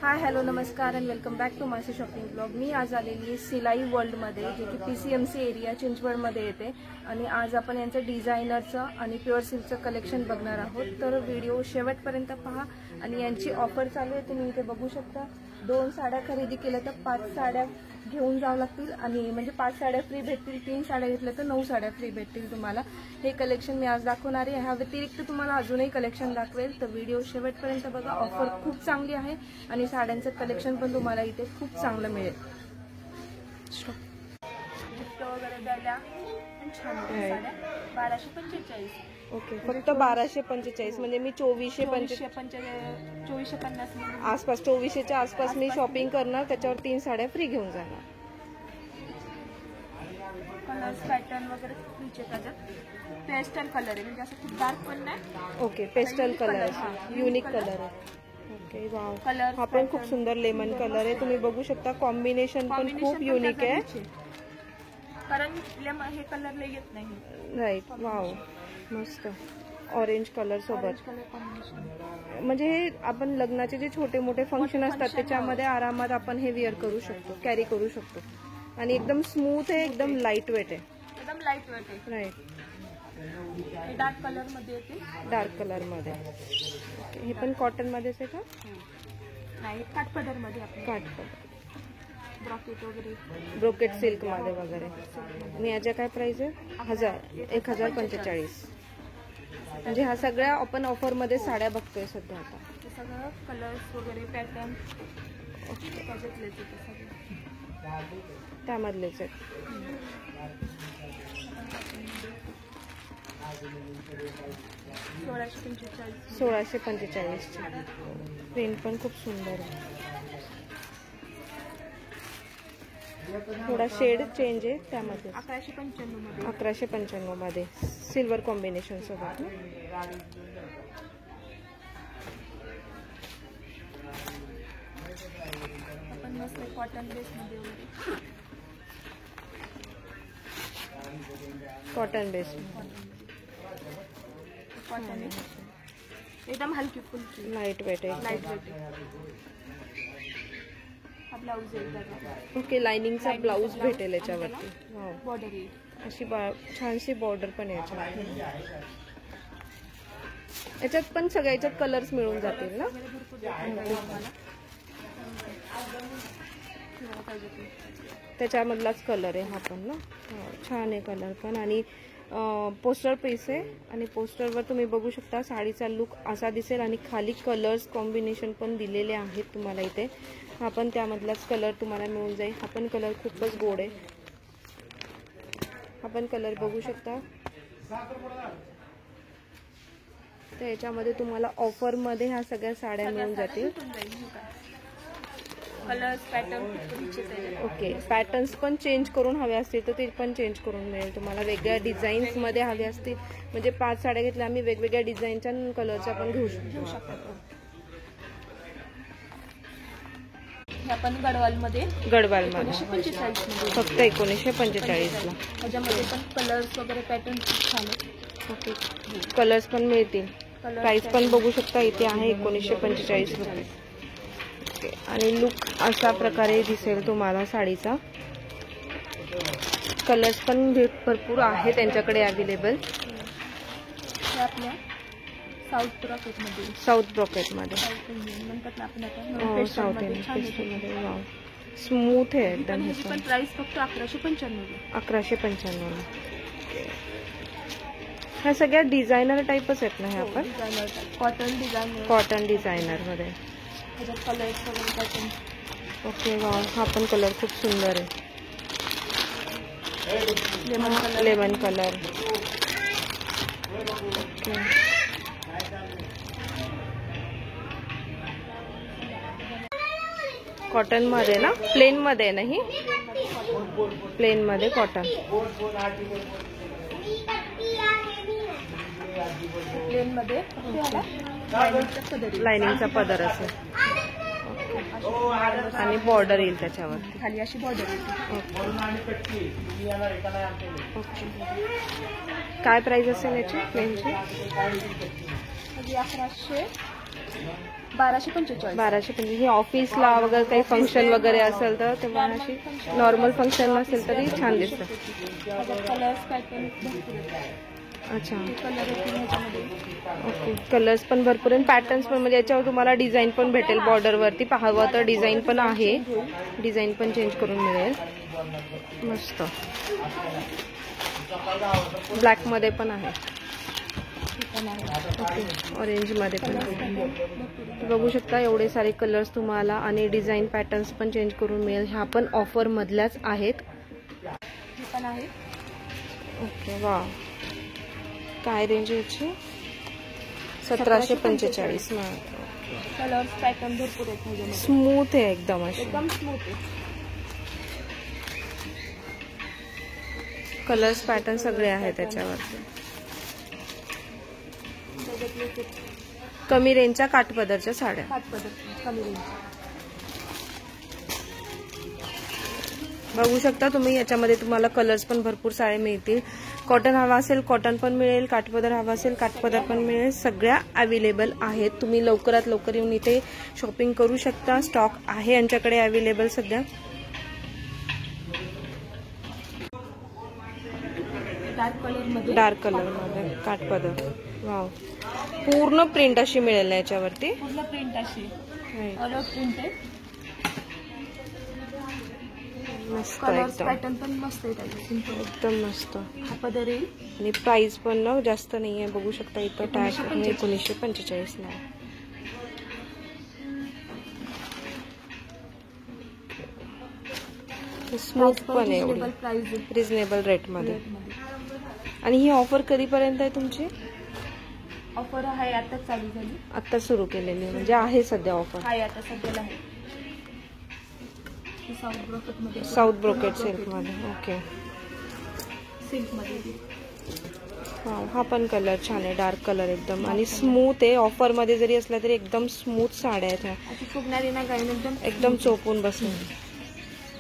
Hi hello नमस्कार and welcome back to मासी shopping blog. मी आज आलेली आहे सिलाई वर्ल्डमध्ये, जे की PCMC एरिया चिंचवडमध्ये येते आणि आज आपण यांचं डिझायनरचं आणि प्युअर सिल्कचं कलेक्शन बघणार आहोत। तर व्हिडिओ शेवटपर्यंत पहा आणि यांची ऑफर चालू आहे, तुम्ही इथे बघू शकता। 2 साड्या खरेदी केल्या तर 5 साड्या घेऊन जावं लागतील आणि म्हणजे 5 साड्या फ्री भेटतील, 3 साड्या घेतल्या तर 9 साड्या फ्री भेटतील तुम्हाला। हे कलेक्शन मी आज दाखवणार आहे। ह्या व्यतिरिक्त तुम्हाला अजूनही कलेक्शन दाखवेल, तर व्हिडिओ शेवटपर्यंत बघा। ऑफर खूप चांगली आहे आणि साड्यांचं कलेक्शन पण तुम्हाला इथे खूप चांगलं मिळेल। गिफ्ट वगैरे द्यायला छान साड्या 1245। ओके, फक्त 1245 म्हणजे मी 2450 आसपास 2400च्या आसपास मी शॉपिंग करणार, त्याच्यावर 3 साड्या फ्री घेऊन जाणार। कलर्स पॅटर्न वगैरे फ्रीचे त्याच्यात। पेस्टल कलर आहे म्हणजे असं खूप डार्क पण नाही। ओके, पेस्टल कलर आहे, युनिक कलर आहे। ओके वाव, हा पण खूप सुंदर लेमन कलर आहे, तुम्ही बघू शकता। कॉम्बिनेशन पण खूप युनिक आहे, कारण हे कलरला येत नाही। राईट, वाव मस्त। ऑरेंज कलर सोबत म्हणजे हे आपण लग्नाचे जे छोटे मोठे फंक्शन असतात त्याच्यामध्ये आरामात आपण हे वेअर करू शकतो, कॅरी करू शकतो। आणि एकदम स्मूथ आहे, एकदम लाईट वेट आहे, एकदम लाईट वेट आहे। राईट, डार्क कलर मध्ये येते, डार्क कलर मध्ये। हे पण कॉटन मध्येच आहे का? नाही, काठपदर मध्ये आपण काठपदर, ब्रॉकेट वगैरे, ब्रोकेट सिल्क मध्ये वगैरे। आणि याच्या काय प्राइस आहे? 1045। म्हणजे ह्या सगळ्या आपण ऑफर मध्ये साड्या बघतोय सध्या आता। हे सगळं कलर्स वगैरे पॅटर्न त्याच्यातलेच आहे सगळे, त्यामधलेच आहेत। 1645 ची प्रिंट पण खूप सुंदर आहे। थोडा शेड चेंज आहे त्यामध्ये। 1195 मध्ये सिल्वर कॉम्बिनेशन सोबत। आपण मस्त कॉटन बेस मध्ये, कॉटन बेस, कॉटन एकदम हलकी फुलकी, लाईट वेट आहे, लाईट वेट। हा ब्लाउज आहे, ओके, लाइनिंगचा ब्लाउज भेटेल याच्यावरती। बॉर्डर आहे अशी छानशी बॉर्डर पण आहे याच्यात पण सगळ्याच्यात कलर्स मिळून जातील ना? त्याच्यामधलाच कलर आहे हा पण ना, छान आहे कलर पण। आणि पोस्टर पीस आहे आणि पोस्टरवर तुम्ही बघू शकता साडीचा लुक असा दिसेल आणि खाली कलर्स कॉम्बिनेशन पण दिलेले आहेत तुम्हाला इथे। हा पण त्यामधलाच कलर तुम्हाला मिळून जाईल। हा पण कलर खूपच गोड आहे, हा पण कलर बघू शकता। तर याच्यामध्ये तुम्हाला ऑफर मध्ये ह्या सगळ्या साड्या मिळून जातील। कलर्स पॅटर्न, ओके, पॅटर्न्स पण चेंज करून हवे असतील तर ते पण चेंज करून मिळेल तुम्हाला। वेगळ्या डिझाईन्स मध्ये हवे असतील म्हणजे 5 साड्या घेतल्या आम्ही, वेगवेगळ्या डिझाईनच्या कलरच्या पण घेऊ शकतो। आपण गडवालमध्ये, गडवालमध्ये 1945 फक्त 1945 ला। त्याच्यामध्ये पण कलर्स वगैरे पॅटर्न खूप छान आहे। ओके, कलर्स पण मिळतील। प्राइस पण बघू शकता इथे आहे 1945 रुपये। आणि लुक अशा प्रकारे दिसेल तुम्हाला साडीचा। कलर्स पण भरपूर आहे त्यांच्याकडे अवेलेबल। आपल्या साऊथ ब्रॉकेटमध्ये, साऊथ ब्रॉकेटमध्ये म्हणतात ना आपण आता, साऊथ इंडियन वाव, स्मूथ आहे एकदम। ह्याची पण प्राइस फक्त 1195। 1195। ह्या सगळ्या डिझायनर टाईपच आहेत ना ह्या पण? कॉटन डिझायनर, कॉटन डिझायनर मध्ये कलर्स वगैरे। ओके वाव, हा पण कलर खूप सुंदर आहे, लेमन कलर। ओके, कॉटन मध्ये ना, प्लेन मध्ये नाही, प्लेन मध्ये कॉटन, प्लेन मध्ये लाइनिंगचा पदर असेल आणि बॉर्डर येईल त्याच्यावर, खाली अशी बॉर्डर येईल। काय प्राइस असेल याची प्लेनची? 1100 1245. 1250. ही ऑफिसला वगैरे काही फंक्शन वगैरे असेल तर तेव्हा अशी नॉर्मल फंक्शन नसेल तरी छान दिसतं. कलर्स पॅटर्न भरपूर अच्छा, कलर येतील ह्याच्यामध्ये. ओके. कलर्स पण भरपूर आणि पॅटर्न्स पण, म्हणजे याच्यावर तुम्हाला डिझाईन पण भेटेल. बॉर्डरवरती पाहावं तर डिझाईन पण आहे, डिझाईन पण चेंज करून मिळेल. मस्त. ब्लॅक मध्ये पण आहे, ऑरेंज मध्ये पण आहे. बघू शकता एवढे सारे कलर्स तुम्हाला आणि डिझाईन पॅटर्न्स पण चेंज करून मिळेल. ह्या पण ऑफर मधल्याच आहेत. पण आहे. ओके, वा. काय रेंज याची? 1745. कलर्स पॅटर्न भरपूर आहेत. स्मूथ आहे एकदम, अशी एकदम स्मूथ आहे. कलर्स पॅटर्न सगळे आहेत त्याच्यावरती. कमी रेंजच्या काठपदरच्या साड्या. कमी रेंज. बघू शकता तुम्ही, याच्यामध्ये तुम्हाला कलर्स पण भरपूर सारे मिळतील. कॉटन हवा असेल कॉटन पण मिळेल, काठपदर हवा असेल काठपदर पण मिळेल. सगळ्या अवेलेबल आहेत. तुम्ही लवकरात लवकर येऊन इथे शॉपिंग करू शकता. स्टॉक आहे यांच्याकडे अवेलेबल सध्या. डार्क कलर मध्ये काठपदर. वाव, पूर्ण प्रिंट अशी मिळेल याच्यावरती. पूर्ण प्रिंट अशी ऑल प्रिंट आहे. मस्त कलर्स एकदम, पॅटर्न पण मस्त आहे त्याचे. एकदम मस्त. हा पदर येईल. आणि प्राइस पण ना जास्त नाहीये. बघू शकता इथं टॅग 1945 ला. स्मूथ पण आहे, रिझनेबल रेट मध्ये. आणि ही ऑफर कधीपर्यंत आहे तुमची? ऑफर आहे आता चालू झाली, आता सुरू केलेली, म्हणजे आहे सध्या ऑफर. आहे आता सध्याला आहे. साऊथ ब्रोकेट सिल्क मध्ये. ओके, सिल्क मध्ये. हा पण कलर छान आहे, डार्क कलर एकदम आणि स्मूथ आहे. ऑफर मध्ये जरी असला तरी एकदम स्मूथ साड्या आहेत ह्या, फुगणारी ना काही एकदम चोपून बसेल.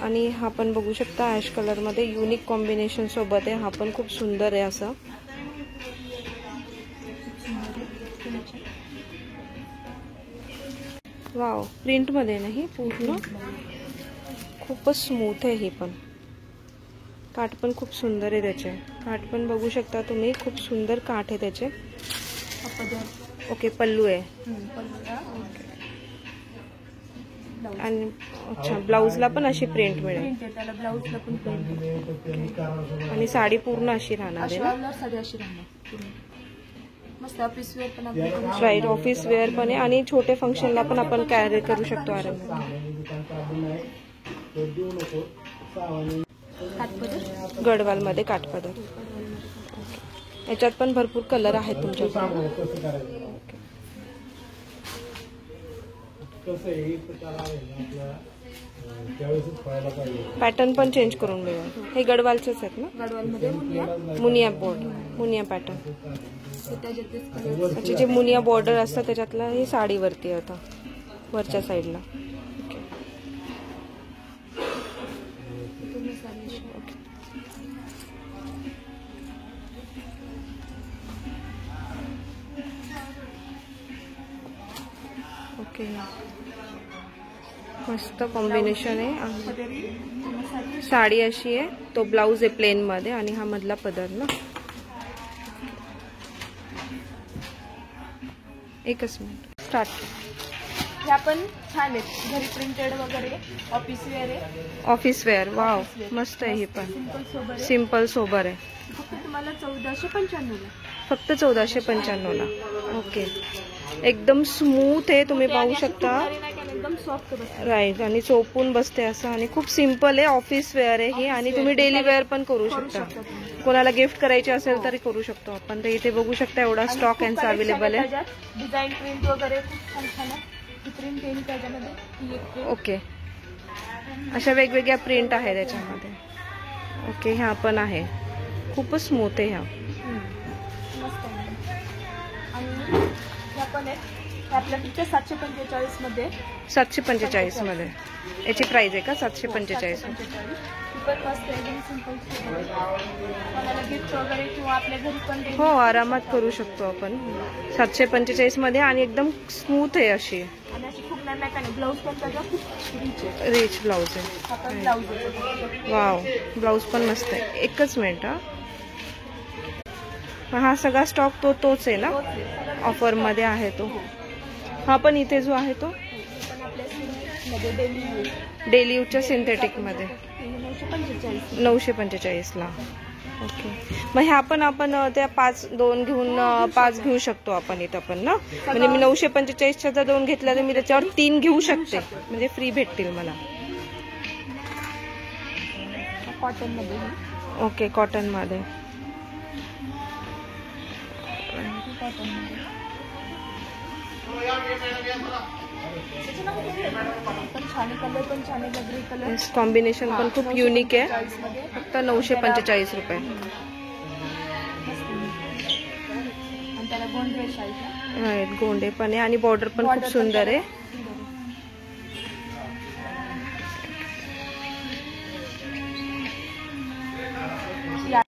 आणि हा पण बघू शकता ॲश कलर मध्ये युनिक कॉम्बिनेशन सोबत आहे. हा पण खूप सुंदर आहे असं. वाव, प्रिंट मध्ये नाही पूर्ण, खूपच स्मूथ आहे. ही पण काठ पण खूप सुंदर आहे त्याचे. काठ पण बघू शकता तुम्ही, खूप सुंदर काठ आहे त्याचे. ओके, पल्लू आहे. आणि अच्छा, ब्लाऊजला पण अशी प्रिंट मिळेल. ब्लाऊजला पण प्रिंट आणि साडी पूर्ण अशी राहणार आहे ना. साडी अशी राहणार मस्त. ऑफिस वेअर पण राईट, ऑफिस वेअर पण आहे आणि छोटे फंक्शनला पण आपण कॅरी करू शकतो आरामात. गडवाल मध्ये काठपदर. याच्यात पण भरपूर कलर आहेत तुमच्याकडे. पॅटर्न पण चेंज करून मिळेल. हे गडवालचेच आहेत ना? गडवालमध्ये मुनिया बोर्ड, मुनिया पॅटर्न. अच्छा, जे मुनिया बॉर्डर असतं त्याच्यातला हे साडीवरती आता वरच्या साईडला. ओके, मस्त कॉम्बिनेशन आहे. साडी अशी आहे, तो ब्लाऊज आहे प्लेन मध्ये आणि हा मधला पदर ना. एकच मिनिट, स्टार्ट. ह्या पण छान आहेत, घरी प्रिंटेड वगैरे. ऑफिस वेअर आहे. Office wear. वाव, मस्त आहे. हे पण सिंपल सोबर आहे. फक्त तुम्हाला 1495 ला. फक्त 1495 ला. ओके, एकदम स्मूथ आहे, तुम्ही पाहू शकता. एकदम सॉफ्ट. राईट, आणि चोपून बसते असं आणि खूप सिंपल आहे. ऑफिस वेअर आहे हे आणि तुम्ही डेली वेअर पण करू शकता. कोणाला गिफ्ट करायची असेल तरी करू शकतो आपण. तर इथे बघू शकता एवढा स्टॉक यांचा अवेलेबल आहे. डिझाईन प्रिंट वगैरे खूप छान छान आहे. प्रिंट येईल त्याच्यामध्ये. ओके, अशा वेगवेगळ्या प्रिंट आहे त्याच्यामध्ये. ओके, ह्या पण आहे, खूपच स्मूथ आहे ह्या. आणि ह्या पण आहेत आपल्या पिक्चर 745 मध्ये. 745 मध्ये याची प्राइस आहे का? 745. पण मस्त एकदम सिंपल. कोणाला गिफ्ट वगैरे किंवा आपल्या घरी पण हो, आरामात करू शकतो आपण. 745 मध्ये आणि एकदम स्मूथ आहे अशी. कलरला का नाही ब्लाऊज पण त्याचा खूप रिच आहे. रिच ब्लाऊज आहे. हा पण ब्लाऊज आहे. वाव, ब्लाऊज पण मस्त आहे. एकच मिनिट हा सगळा स्टॉक तोच आहे ना, ऑफर मध्ये आहे तो. हा पण इथे जो आहे तो पण आपल्या सिल्कमध्ये डेली यूज डेली यूजच्या सिंथेटिक मध्ये 945. 945 ला. ओके, मग ह्या पण आपण त्या 2 घेऊन 5 घेऊ शकतो आपण इथं पण ना. म्हणजे मी 945च्या जर 2 घेतल्या तर मी त्याच्यावर 3 घेऊ शकते, म्हणजे फ्री भेटतील मला. कॉटन मध्ये. ओके, कॉटन मध्ये. पण छान कलर पण छान आहे. ग्रे कलर कॉम्बिनेशन पण खूप युनिक आहे. फक्त 945 रुपये. आणि त्याला गोंडे साईज राईट, गोंडे पण आहे आणि बॉर्डर पण खूप सुंदर आहे.